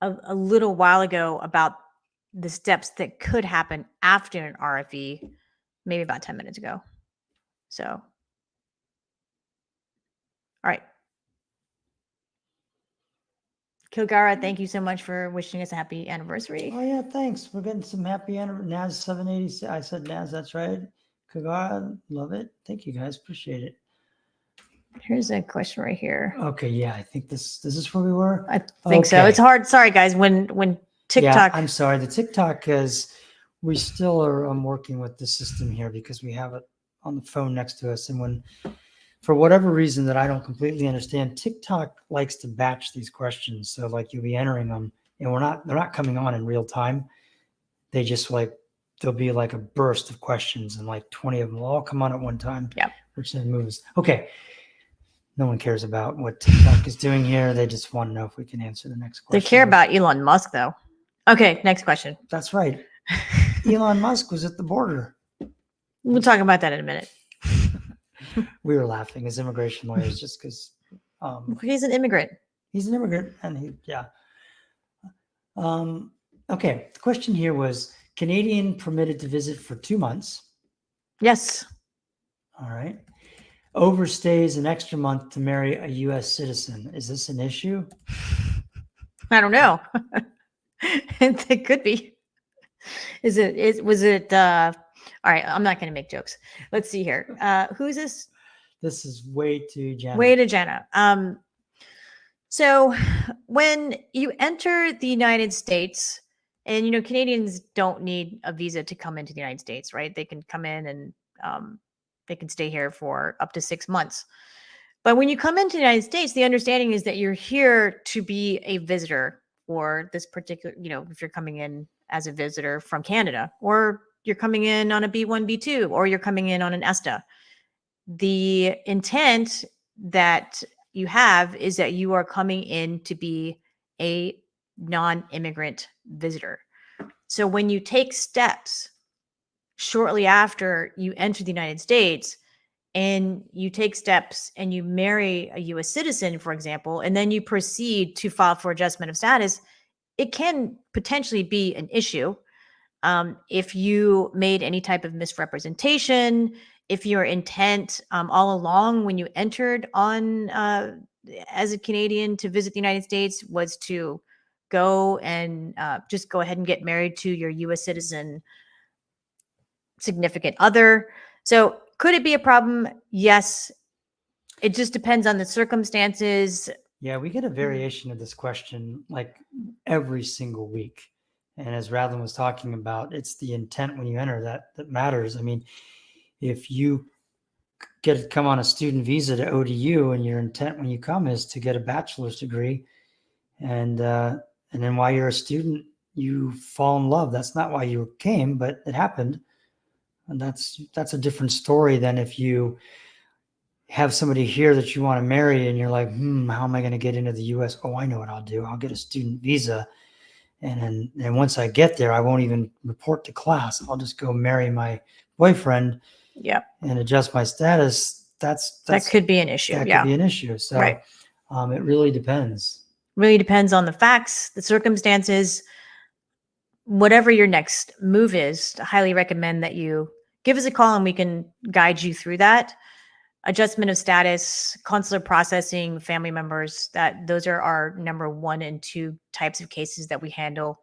a little while ago about the steps that could happen after an RFE, maybe about 10 minutes ago. So, all right. Kilgara, thank you so much for wishing us a happy anniversary. Oh yeah, thanks. We're getting some happy anniversary. Naz 786. I said Naz, that's right. Kilgara, love it. Thank you guys. Appreciate it. Here's a question right here. Okay, yeah, I think this is where we were. I think so. Okay. It's hard. Sorry, guys. When TikTok. Yeah, I'm sorry. The TikTok is, we still are working with the system here because we have it on the phone next to us. And when, for whatever reason that I don't completely understand, TikTok likes to batch these questions. So like you'll be entering them and they're not coming on in real time. They just there'll be like a burst of questions and like 20 of them will all come on at one time. Yep. Which then moves. Okay. No one cares about what TikTok is doing here. They just want to know if we can answer the next question. They care about Elon Musk, though. Okay, next question. That's right. Elon Musk was at the border. We'll talk about that in a minute. We were laughing as immigration lawyers just because he's an immigrant. He's an immigrant, and okay, the question here was, Canadian permitted to visit for 2 months. Yes. All right. Overstays an extra month to marry a U.S. citizen. Is this an issue? I don't know. It could be. Was it all right, I'm not going to make jokes. Let's see here. Who's this? This is Way to Jana. Way to Jana. So when you enter the United States, and Canadians don't need a visa to come into the United States, right? They can come in and they can stay here for up to 6 months. But when you come into the United States, the understanding is that you're here to be a visitor for this particular, if you're coming in as a visitor from Canada, or you're coming in on a B1, B2, or you're coming in on an ESTA. The intent that you have is that you are coming in to be a non-immigrant visitor. So when you take steps shortly after you enter the United States, and you take steps and you marry a U.S. citizen, for example, and then you proceed to file for adjustment of status, it can potentially be an issue. If you made any type of misrepresentation, if your intent all along when you entered on as a Canadian to visit the United States was to go and just go ahead and get married to your U.S. citizen significant other. So could it be a problem? Yes. It just depends on the circumstances. Yeah, we get a variation of this question like every single week. And as Radlyn was talking about, it's the intent when you enter that matters. I mean, if you come on a student visa to ODU and your intent when you come is to get a bachelor's degree, and then while you're a student, you fall in love. That's not why you came, but it happened. And that's a different story than if you have somebody here that you want to marry and you're like, how am I going to get into the U.S.? Oh, I know what I'll do. I'll get a student visa. And then once I get there, I won't even report to class. I'll just go marry my boyfriend. Yep. And adjust my status. That could be an issue. That could be an issue. So right. It really depends. Really depends on the facts, the circumstances, whatever your next move is. I highly recommend that you give us a call and we can guide you through that. Adjustment of status, consular processing, family members, those are our number 1 and 2 types of cases that we handle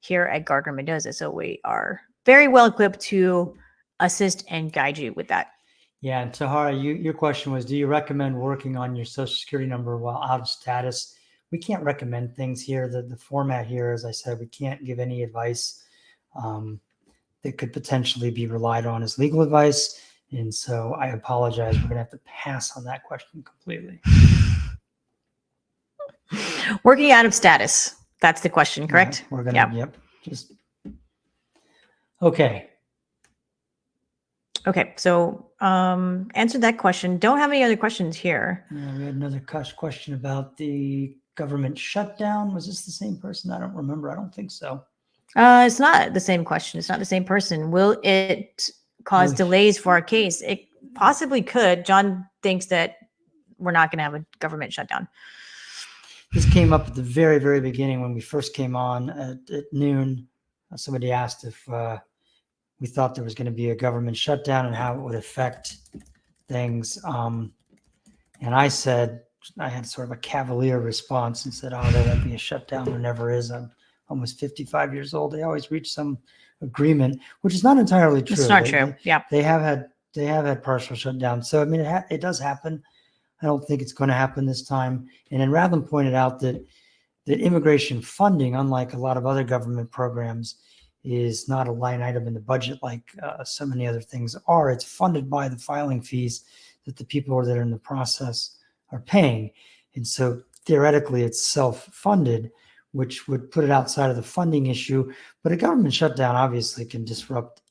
here at Gardner Mendoza. So we are very well equipped to assist and guide you with that. Yeah, and Tahara, your question was, do you recommend working on your Social Security number while out of status? We can't recommend things here. The format here, as I said, we can't give any advice that could potentially be relied on as legal advice. And so I apologize. We're going to have to pass on that question completely. Working out of status. That's the question, correct? Yeah, we're going to, yep. Just okay. Okay, so answer that question. Don't have any other questions here. Yeah, we had another question about the government shutdown. Was this the same person? I don't remember. I don't think so. It's not the same question. It's not the same person. Will it cause Really? delays for our case? It possibly could. John thinks that we're not going to have a government shutdown. This came up at the very, very beginning when we first came on at noon. Somebody asked if we thought there was going to be a government shutdown and how it would affect things. And I said, I had sort of a cavalier response and said, oh, there won't be a shutdown. There never is. I'm almost 55 years old. They always reach some agreement, which is not entirely true. It's not true. Yeah. They have had partial shutdowns. So, I mean, it does happen. I don't think it's going to happen this time. And then Radlyn pointed out that immigration funding, unlike a lot of other government programs, is not a line item in the budget like so many other things are. It's funded by the filing fees that the people that are in the process are paying. And so theoretically, it's self-funded, which would put it outside of the funding issue. But a government shutdown obviously can disrupt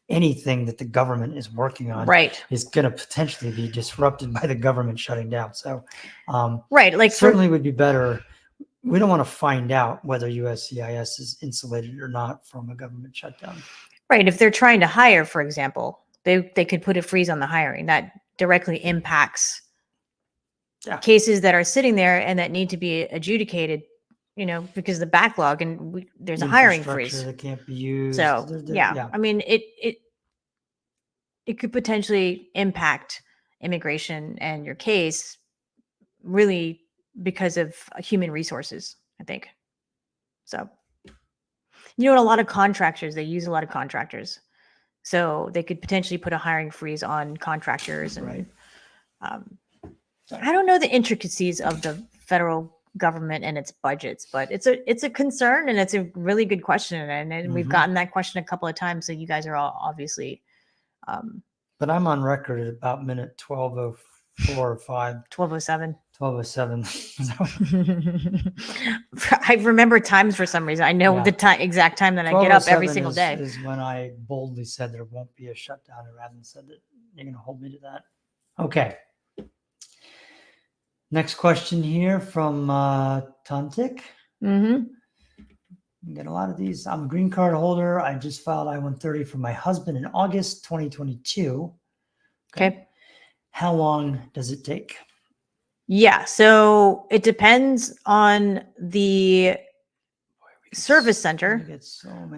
anything that the government is working on. Right. Is going to potentially be disrupted by the government shutting down. So right, like certainly would be better. We don't want to find out whether USCIS is insulated or not from a government shutdown. Right. If they're trying to hire, for example, they could put a freeze on the hiring. That directly impacts cases that are sitting there and that need to be adjudicated, because of the backlog and there's a hiring freeze that can't be used. So yeah, I mean, it could potentially impact immigration and your case really because of human resources, I think. So, a lot of contractors, they use a lot of contractors. So they could potentially put a hiring freeze on contractors. And Right. I don't know the intricacies of the federal government and its budgets, but it's a concern and it's a really good question. And we've gotten that question a couple of times. So you guys are all obviously. But I'm on record at about minute 12:04 or 5. 12:07. 12:07. I remember times for some reason. I know the exact time that I get up every single day. Is when I boldly said there won't be a shutdown, and Radlyn said that you're going to hold me to that. Okay. Next question here from Tontik. Mm-hmm. You get a lot of these. I'm a green card holder. I just filed I-130 for my husband in August 2022. Okay. How long does it take? Yeah, so it depends on the service center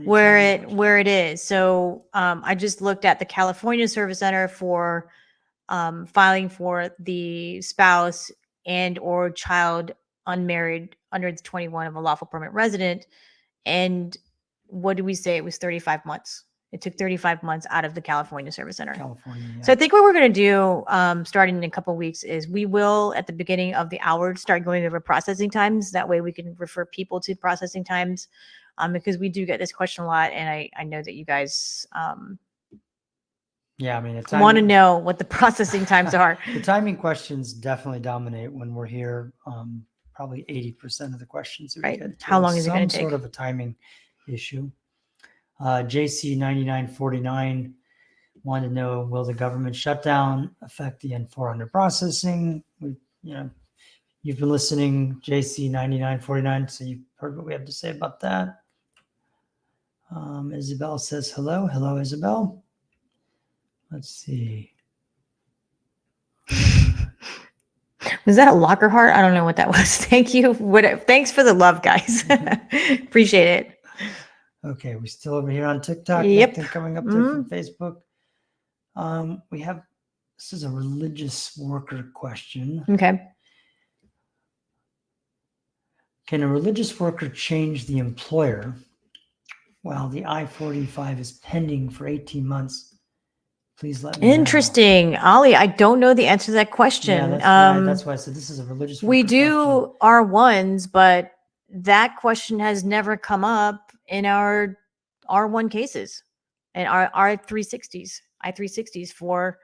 where it is. So I just looked at the California Service Center for filing for the spouse and or child unmarried under the 21 of a lawful permanent resident. And what did we say? It was 35 months. It took 35 months out of the California Service Center. So I think what we're going to do starting in a couple of weeks is we will, at the beginning of the hour, start going over processing times. That way we can refer people to processing times because we do get this question a lot. And I know that you guys want to know what the processing times are. The timing questions definitely dominate when we're here. Probably 80% of the questions that we get. How long is it going to take? Some sort of a timing issue. JC9949 wanted to know, will the government shutdown affect the N-400 processing? You've been listening, JC9949, so you've heard what we have to say about that. Isabel says hello. Hello, Isabel. Let's see. Was that a locker heart? I don't know what that was. Thank you. Thanks for the love, guys. Appreciate it. Okay, we're still over here on TikTok. Yep. Nothing coming up there from Facebook. This is a religious worker question. Okay. Can a religious worker change the employer while the I-45 is pending for 18 months? Please let me know. Interesting. Ali, I don't know the answer to that question. Yeah, that's why I said this is a religious worker we do R1s, but that question has never come up in our R1 cases and our I-360s for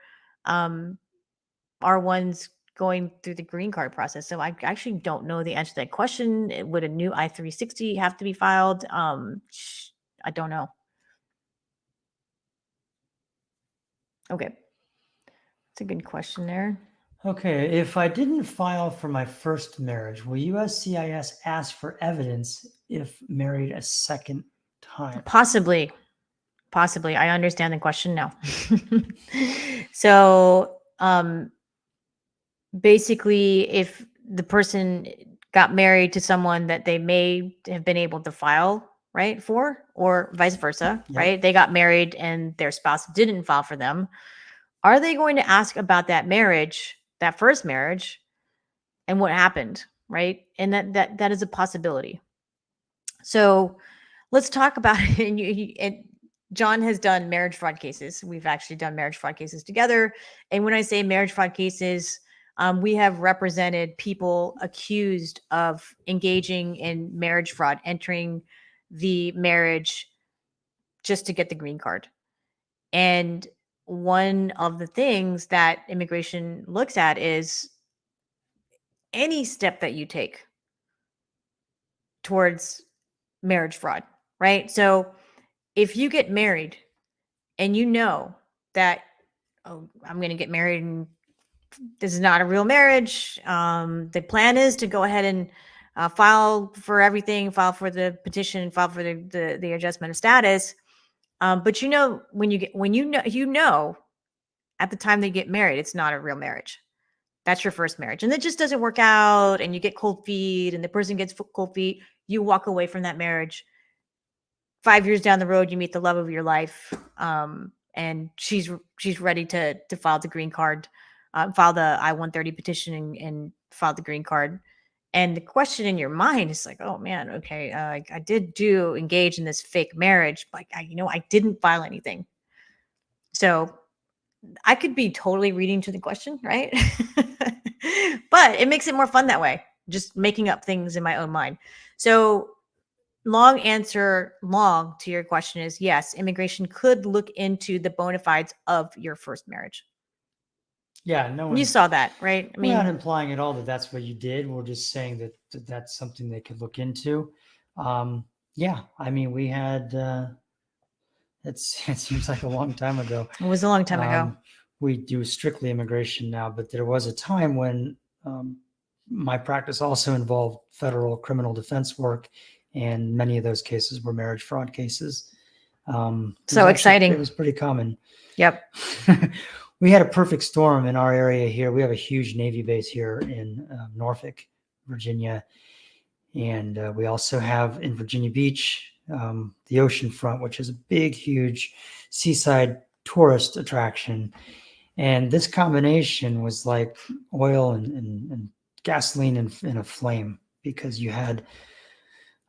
R1s going through the green card process. So I actually don't know the answer to that question. Would a new I-360 have to be filed? I don't know. Okay. That's a good question there. Okay, if I didn't file for my first marriage, will USCIS ask for evidence if married a second time? Possibly. I understand the question now. So, basically, if the person got married to someone that they may have been able to file, right, for, or vice versa, Yep. right? They got married and their spouse didn't file for them. Are they going to ask about that marriage, that first marriage, and what happened, right? And that is a possibility. So let's talk about it. And John has done marriage fraud cases. We've actually done marriage fraud cases together. And when I say marriage fraud cases, we have represented people accused of engaging in marriage fraud, entering the marriage just to get the green card. And one of the things that immigration looks at is any step that you take towards marriage fraud, right? So if you get married and you know that, oh, I'm going to get married and this is not a real marriage. The plan is to go ahead and file for everything, file for the petition, file for the adjustment of status. But you know, when you know at the time they get married, it's not a real marriage. That's your first marriage. And it just doesn't work out and you get cold feet and the person gets cold feet. You walk away from that marriage. 5 years down the road, you meet the love of your life. And she's ready to file the green card, file the I-130 petition and file the green card. And the question in your mind is like, oh man, okay, I did engage in this fake marriage, but I didn't file anything. So I could be totally reading to the question, right? But it makes it more fun that way, just making up things in my own mind. So long to your question is yes, immigration could look into the bona fides of your first marriage. Yeah, no one. You saw that, right? We're not implying at all that that's what you did. We're just saying that that's something they could look into. Yeah, I mean, we had. It seems like a long time ago. It was a long time ago. We do strictly immigration now, but there was a time when my practice also involved federal criminal defense work, and many of those cases were marriage fraud cases. So exciting. It was pretty common. Yep. We had a perfect storm in our area here. We have a huge Navy base here in Norfolk, Virginia. And we also have in Virginia Beach, the ocean front, which is a big, huge seaside tourist attraction. And this combination was like oil and gasoline in a flame, because you had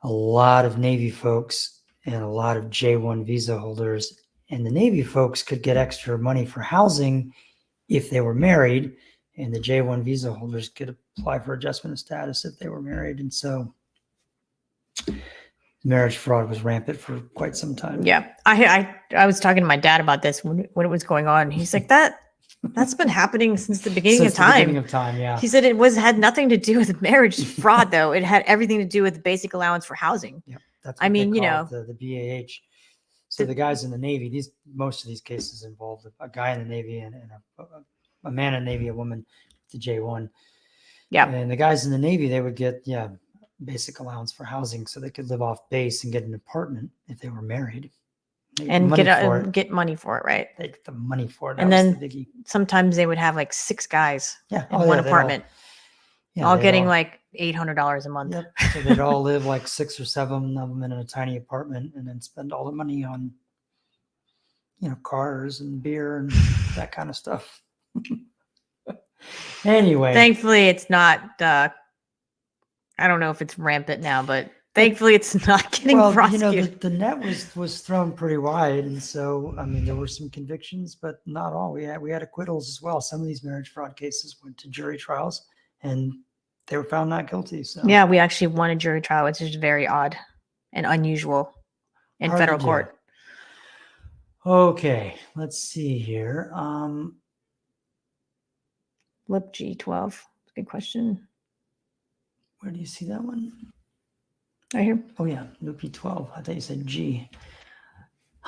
a lot of Navy folks and a lot of J-1 visa holders. And the Navy folks could get extra money for housing if they were married, and the J-1 visa holders could apply for adjustment of status if they were married. And so marriage fraud was rampant for quite some time. Yeah. I was talking to my dad about this when it was going on. He's like, that's been happening since the beginning of time. Yeah. He said had nothing to do with marriage fraud, though. It had everything to do with basic allowance for housing. Yeah, that's what they call the BAH. So the guys in the Navy, most of these cases involved a guy in the Navy and a man in the Navy, a woman, the J-1. Yeah. And the guys in the Navy, they would get basic allowance for housing, so they could live off base and get an apartment if they were married. And get money for it, right? They get the money for it. And then sometimes they would have like 6 guys in one apartment, all getting like $800 a month. Yep. So they'd all live like 6 or 7 of them in a tiny apartment, and then spend all the money on, cars and beer and that kind of stuff. Anyway, thankfully it's not. I don't know if it's rampant now, but thankfully it's not getting prosecuted. The net was thrown pretty wide, and so I mean there were some convictions, but not all. We had acquittals as well. Some of these marriage fraud cases went to jury trials, and they were found not guilty. So yeah, we actually won a jury trial, which is very odd and unusual in federal court. Okay, let's see here. Lip G12. Good question. Where do you see that one? Right here. Oh yeah, Loop P12. I thought you said G.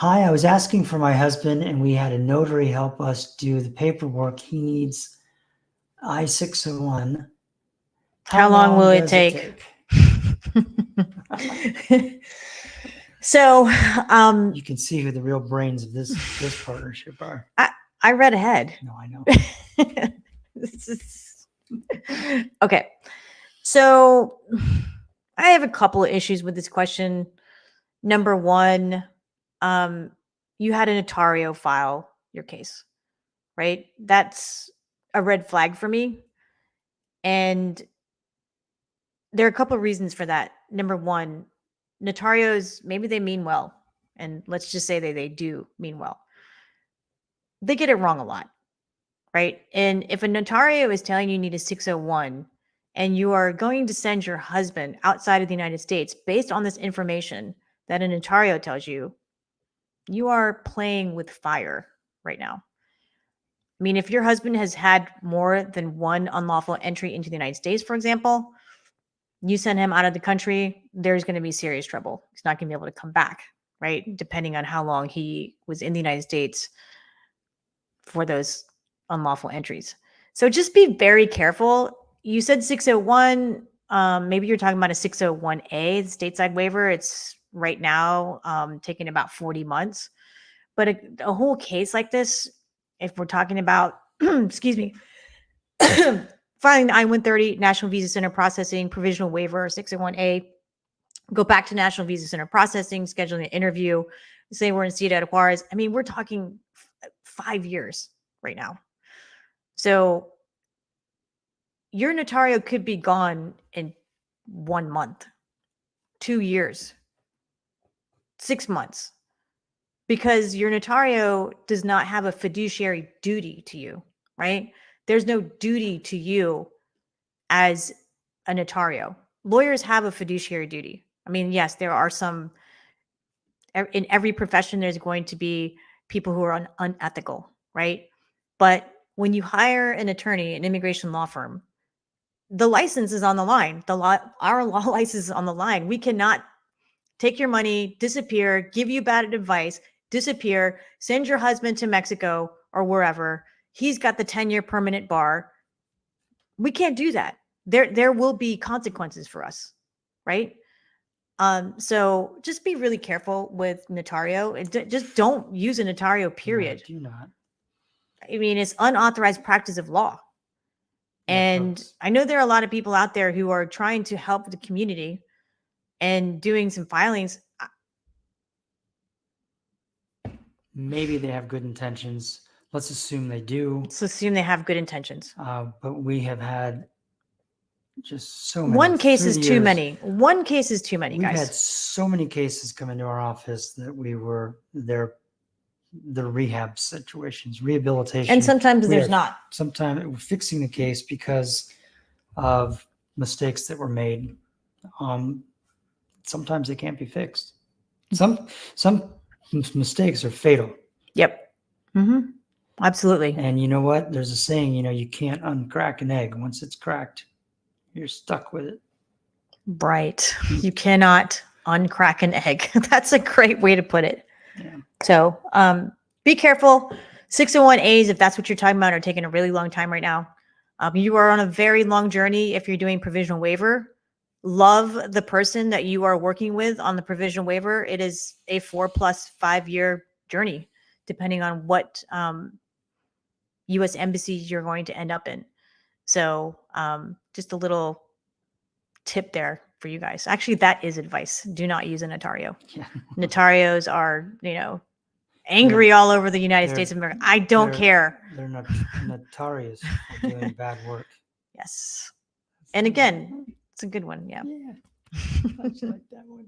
Hi, I was asking for my husband, and we had a notary help us do the paperwork. He needs I-601. How long will it does take? So, You can see who the real brains of this partnership are. I read ahead. No, I know. Okay. So I have a couple of issues with this question. Number one, you had a notario file your case, right? That's a red flag for me. And there are a couple of reasons for that. Number one, notarios, maybe they mean well. And let's just say they do mean well. They get it wrong a lot, right? And if a notario is telling you need a 601 and you are going to send your husband outside of the United States based on this information that a notario tells you, you are playing with fire right now. I mean, if your husband has had more than one unlawful entry into the United States, for example, you send him out of the country, there's going to be serious trouble. He's not going to be able to come back, right? Depending on how long he was in the United States for those unlawful entries. So just be very careful. You said 601. Maybe you're talking about a 601A, the stateside waiver. It's right now taking about 40 months. But a whole case like this, if we're talking about, excuse me, filing the I-130 National Visa Center processing, provisional waiver, 601A, go back to National Visa Center processing, scheduling an interview, say we're in Ciudad Juarez. I mean, we're talking 5 years right now. So your notario could be gone in 1 month, 2 years, 6 months, because your notario does not have a fiduciary duty to you, right? There's no duty to you as a notario. Lawyers have a fiduciary duty. I mean, yes, there are some, in every profession, there's going to be people who are unethical, right? But when you hire an attorney, an immigration law firm, the license is on the line. Our law license is on the line. We cannot take your money, disappear, give you bad advice, disappear, send your husband to Mexico or wherever. He's got the 10-year permanent bar. We can't do that. There will be consequences for us, right? So just be really careful with notario. Just don't use a notario, period. No, do not. I mean, it's unauthorized practice of law. And folks. I know there are a lot of people out there who are trying to help the community and doing some filings. Maybe they have good intentions. Let's assume they do. Let's assume they have good intentions. But we have had just so many. One case is too many. One case is too many, We've guys. had so many cases come into our office that we were there. The rehab situations, rehabilitation. And sometimes there's not. Sometimes we're fixing the case because of mistakes that were made. Sometimes they can't be fixed. Some mistakes are fatal. Yep. Mm-hmm. Absolutely. And you know what? There's a saying, you can't uncrack an egg. Once it's cracked, you're stuck with it. Right. You cannot uncrack an egg. That's a great way to put it. Yeah. So be careful. 601As, if that's what you're talking about, are taking a really long time right now. You are on a very long journey if you're doing provisional waiver. Love the person that you are working with on the provisional waiver. It is a 4+ 5 year journey, depending on what U.S. embassies you're going to end up in. So just a little tip there for you guys. Actually, that is advice. Do not use a notario. Yeah. Notarios are, angry all over the United States of America. I don't care. They're not notorious for doing bad work. Yes. And again, it's a good one. Yeah. Yeah. I just like that one.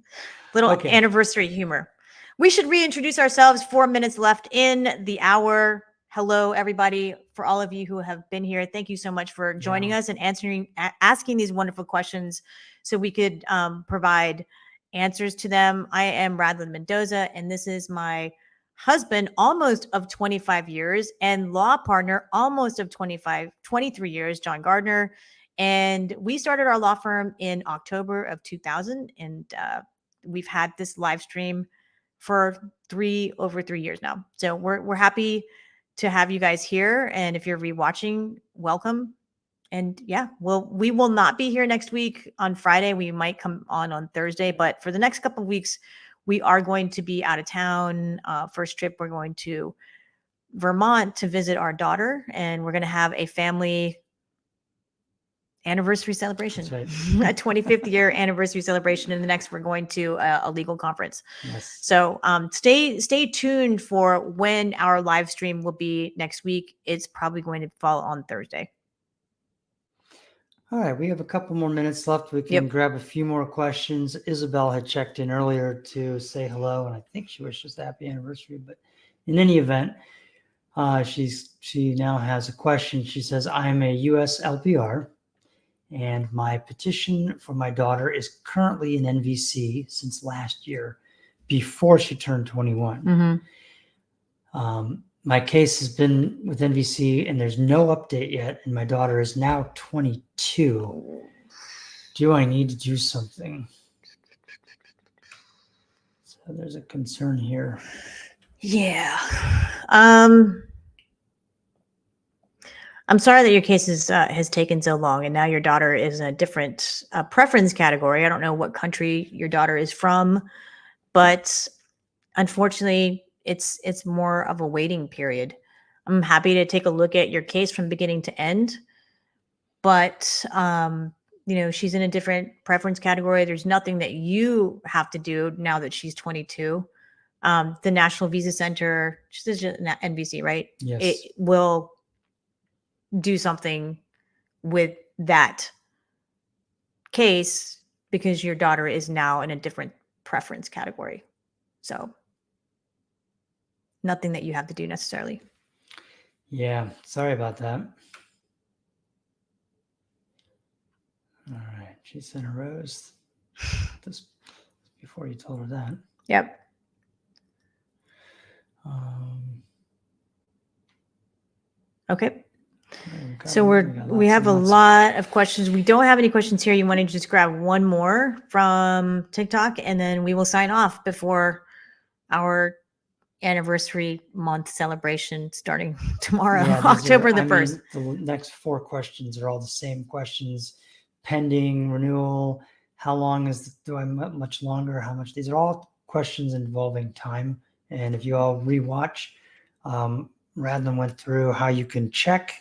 Little anniversary humor. We should reintroduce ourselves. 4 minutes left in the hour. Hello, everybody. For all of you who have been here, thank you so much for joining us and asking these wonderful questions so we could provide answers to them. I am Radlyn Mendoza, and this is my husband almost of 25 years and law partner almost of 23 years, John Gardner. And we started our law firm in October of 2000. And we've had this live stream for over 3 years now. So we're happy to have you guys here. And if you're rewatching, welcome. And yeah, we will not be here next week on Friday. We might come on Thursday, but for the next couple of weeks, we are going to be out of town. First trip, we're going to Vermont to visit our daughter, and we're going to have a family anniversary celebration, That's a 25th year anniversary celebration. And the next, we're going to a legal conference. Yes. So stay tuned for when our live stream will be next week. It's probably going to fall on Thursday. All right, we have a couple more minutes left. We can grab a few more questions. Isabel had checked in earlier to say hello, and I think she wishes a happy anniversary. But in any event, she now has a question. She says, "I'm a U.S. LPR, and my petition for my daughter is currently in NVC since last year, before she turned 21. My case has been with NVC and there's no update yet. And my daughter is now 22. Do I need to do something?" So there's a concern here. Yeah. I'm sorry that your case has taken so long, and now your daughter is in a different preference category. I don't know what country your daughter is from, but unfortunately, it's more of a waiting period. I'm happy to take a look at your case from beginning to end, but she's in a different preference category. There's nothing that you have to do now that she's 22. The National Visa Center, which is NVC, right? Yes. It will do something with that case because your daughter is now in a different preference category. So nothing that you have to do necessarily. Yeah, sorry about that. All right, she sent a rose. This before you told her that. Yep. Okay. So we have a lot of questions. We don't have any questions here. You want to just grab one more from TikTok, and then we will sign off before our anniversary month celebration starting tomorrow, October the 1st. The next 4 questions are all the same questions: pending, renewal, how long do I much longer, how much? These are all questions involving time. And if you all rewatch, Radlyn went through how you can check.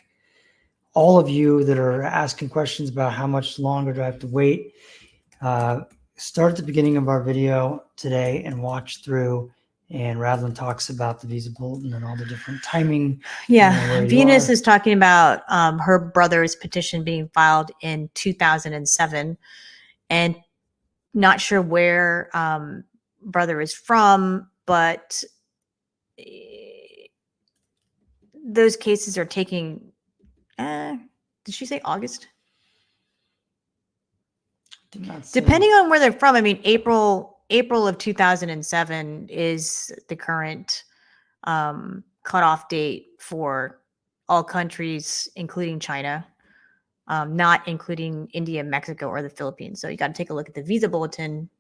All of you that are asking questions about how much longer do I have to wait, start at the beginning of our video today and watch through. And Radlyn talks about the visa bulletin and all the different timing. Yeah, Venus is talking about her brother's petition being filed in 2007, and not sure where brother is from, but those cases are taking. Did she say August? Did not say. Depending on where they're from. I mean, April of 2007 is the current cutoff date for all countries, including China, not including India, Mexico, or the Philippines. So you got to take a look at the visa bulletin.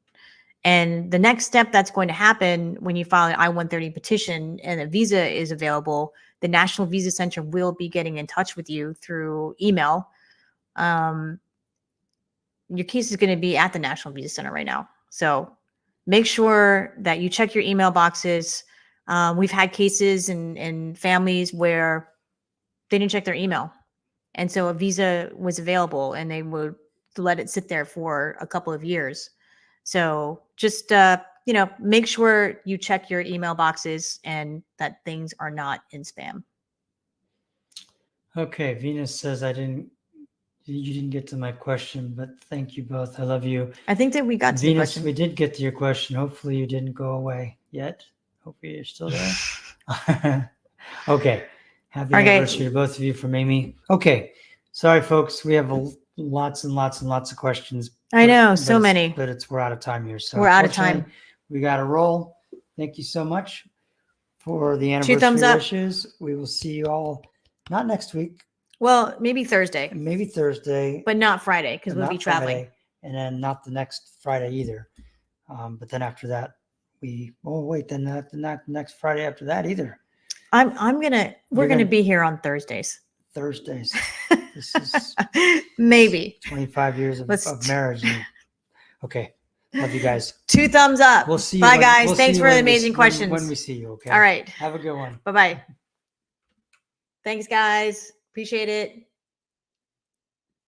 And the next step that's going to happen when you file an I-130 petition and a visa is available, the National Visa Center will be getting in touch with you through email. Your case is going to be at the National Visa Center right now. So make sure that you check your email boxes. We've had cases in families where they didn't check their email. And so a visa was available and they would let it sit there for a couple of years. So just, make sure you check your email boxes and that things are not in spam. Okay. Venus says, you didn't get to my question, but thank you both. I love you. I think that we got to the Venus, question. we did get to your question. Hopefully you didn't go away yet. Hopefully you're still there. Okay. Happy anniversary to both of you from Amy. Okay. Sorry, folks. We have lots and lots and lots of questions. I know, so many. But we're out of time here. So we're out of time. We got to roll. Thank you so much for the anniversary 2 thumbs up. wishes. We will see you all not next week. Well, maybe Thursday. Maybe Thursday. But not Friday, because we'll be traveling. Friday, and then not the next Friday either. But then after that, then not next Friday after that either. We're gonna be here on Thursdays. Thursdays. This is maybe 25 years of marriage. Okay. Love you guys. 2 thumbs up. We'll see you. Bye, guys. We'll Thanks see for you the amazing questions. when we see you. Okay. All right. Have a good one. Bye-bye. Thanks, guys. Appreciate it.